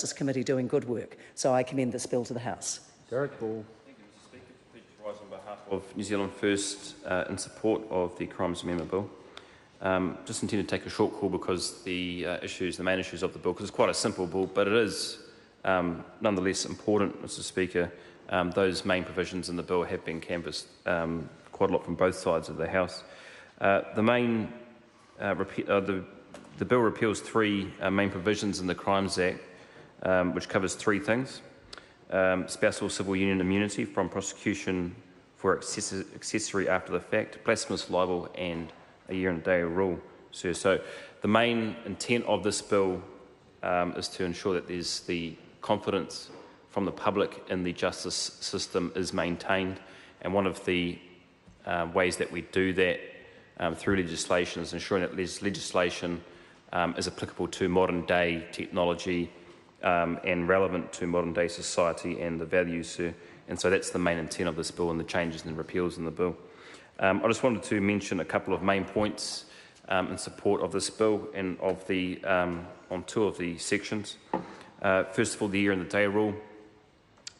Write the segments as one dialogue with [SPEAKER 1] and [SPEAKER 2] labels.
[SPEAKER 1] Justice Committee doing good work. So I commend this bill to the House.
[SPEAKER 2] Darroch Ball.
[SPEAKER 3] Thank you, Mr Speaker. Please rise on behalf of New Zealand First in support of the Crimes Amendment Bill. Just intend to take a short call because the main issues of the bill, because it's quite a simple bill, but it is nonetheless important, Mr Speaker. Those main provisions in the bill have been canvassed quite a lot from both sides of the House. The bill repeals three main provisions in the Crimes Act, which covers three things: spousal civil union immunity from prosecution for accessory after the fact, blasphemous libel, and a year and a day rule, sir. So the main intent of this bill is to ensure that there's the confidence from the public in the justice system is maintained, and one of the ways that we do that through legislation is ensuring that legislation is applicable to modern day technology and relevant to modern day society and the values, sir. And so that's the main intent of this bill and the changes and repeals in the bill. I just wanted to mention a couple of main points in support of this bill and of the on two of the sections. First of all, the year and the day rule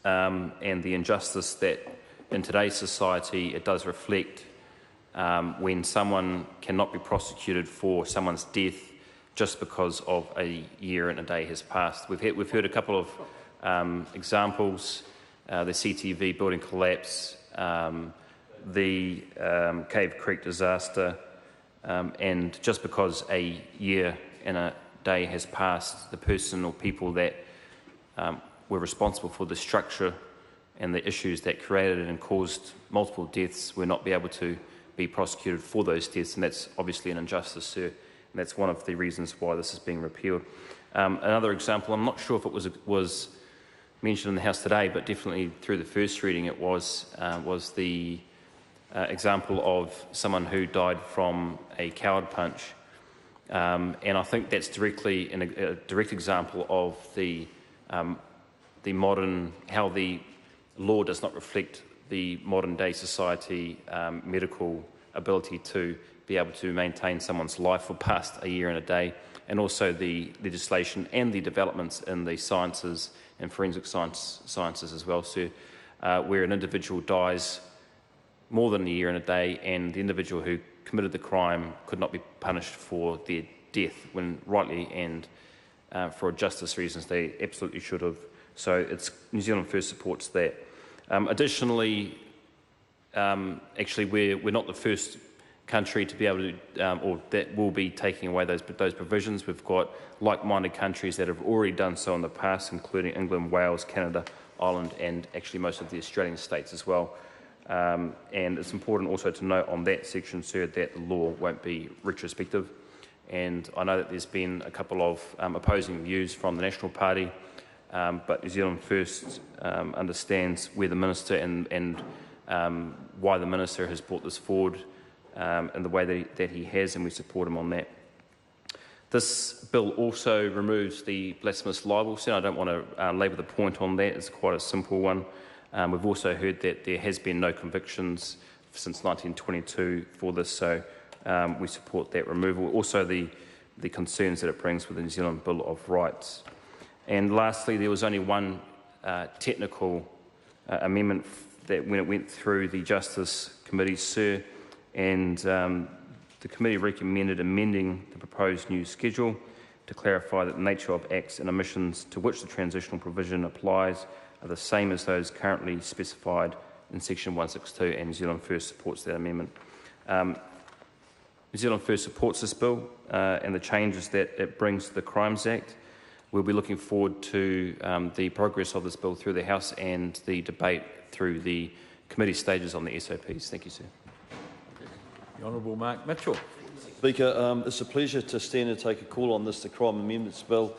[SPEAKER 3] and the injustice that in today's society it does reflect when someone cannot be prosecuted for someone's death just because of a year and a day has passed. We've heard a couple of examples: the CTV building collapse, the Cave Creek disaster, and just because a year and a day has passed, the person or people that were responsible for the structure and the issues that created it and caused multiple deaths will not be able to be prosecuted for those deaths, and that's obviously an injustice, sir, and that's one of the reasons why this is being repealed. Another example, I'm not sure if it was mentioned in the House today, but definitely through the first reading it was the example of someone who died from a coward punch, and I think that's directly a direct example of the modern, how the law does not reflect the modern day society medical ability to be able to maintain someone's life for past a year and a day, and also the legislation and the developments in the sciences and forensic sciences as well, sir, where an individual dies more than a year and a day and the individual who committed the crime could not be punished for their death when rightly and for justice reasons they absolutely should have. So it's New Zealand First supports that. Additionally, actually we're not the first country to be able to, or that will be taking away those provisions. We've got like-minded countries that have already done so in the past, including England, Wales, Canada, Ireland, and actually most of the Australian states as well. And it's important also to note on that section, sir, that the law won't be retrospective. And I know that there's been a couple of opposing views from the National Party, but New Zealand First understands where the Minister and why the Minister has brought this forward in the way that he has, and we support him on that. This bill also removes the blasphemous libel, so I don't want to labour the point on that. It's quite a simple one. We've also heard that there has been no convictions since 1922 for this, so we support that removal. Also the concerns that it brings with the New Zealand Bill of Rights. And lastly, there was only one technical amendment that when it went through the Justice Committee, sir, and the committee recommended amending the proposed new schedule to clarify that the nature of acts and omissions to which the transitional provision applies are the same as those currently specified in section 162, and New Zealand First supports that amendment. New Zealand First supports this bill and the changes that it brings to the Crimes Act. We'll be looking forward to the progress of this bill through the House and the debate through the committee stages on the SOPs. Thank you, sir.
[SPEAKER 2] The Honourable Mark Mitchell.
[SPEAKER 4] Speaker, it's a pleasure to stand and take a call on this, the Crime Amendments Bill.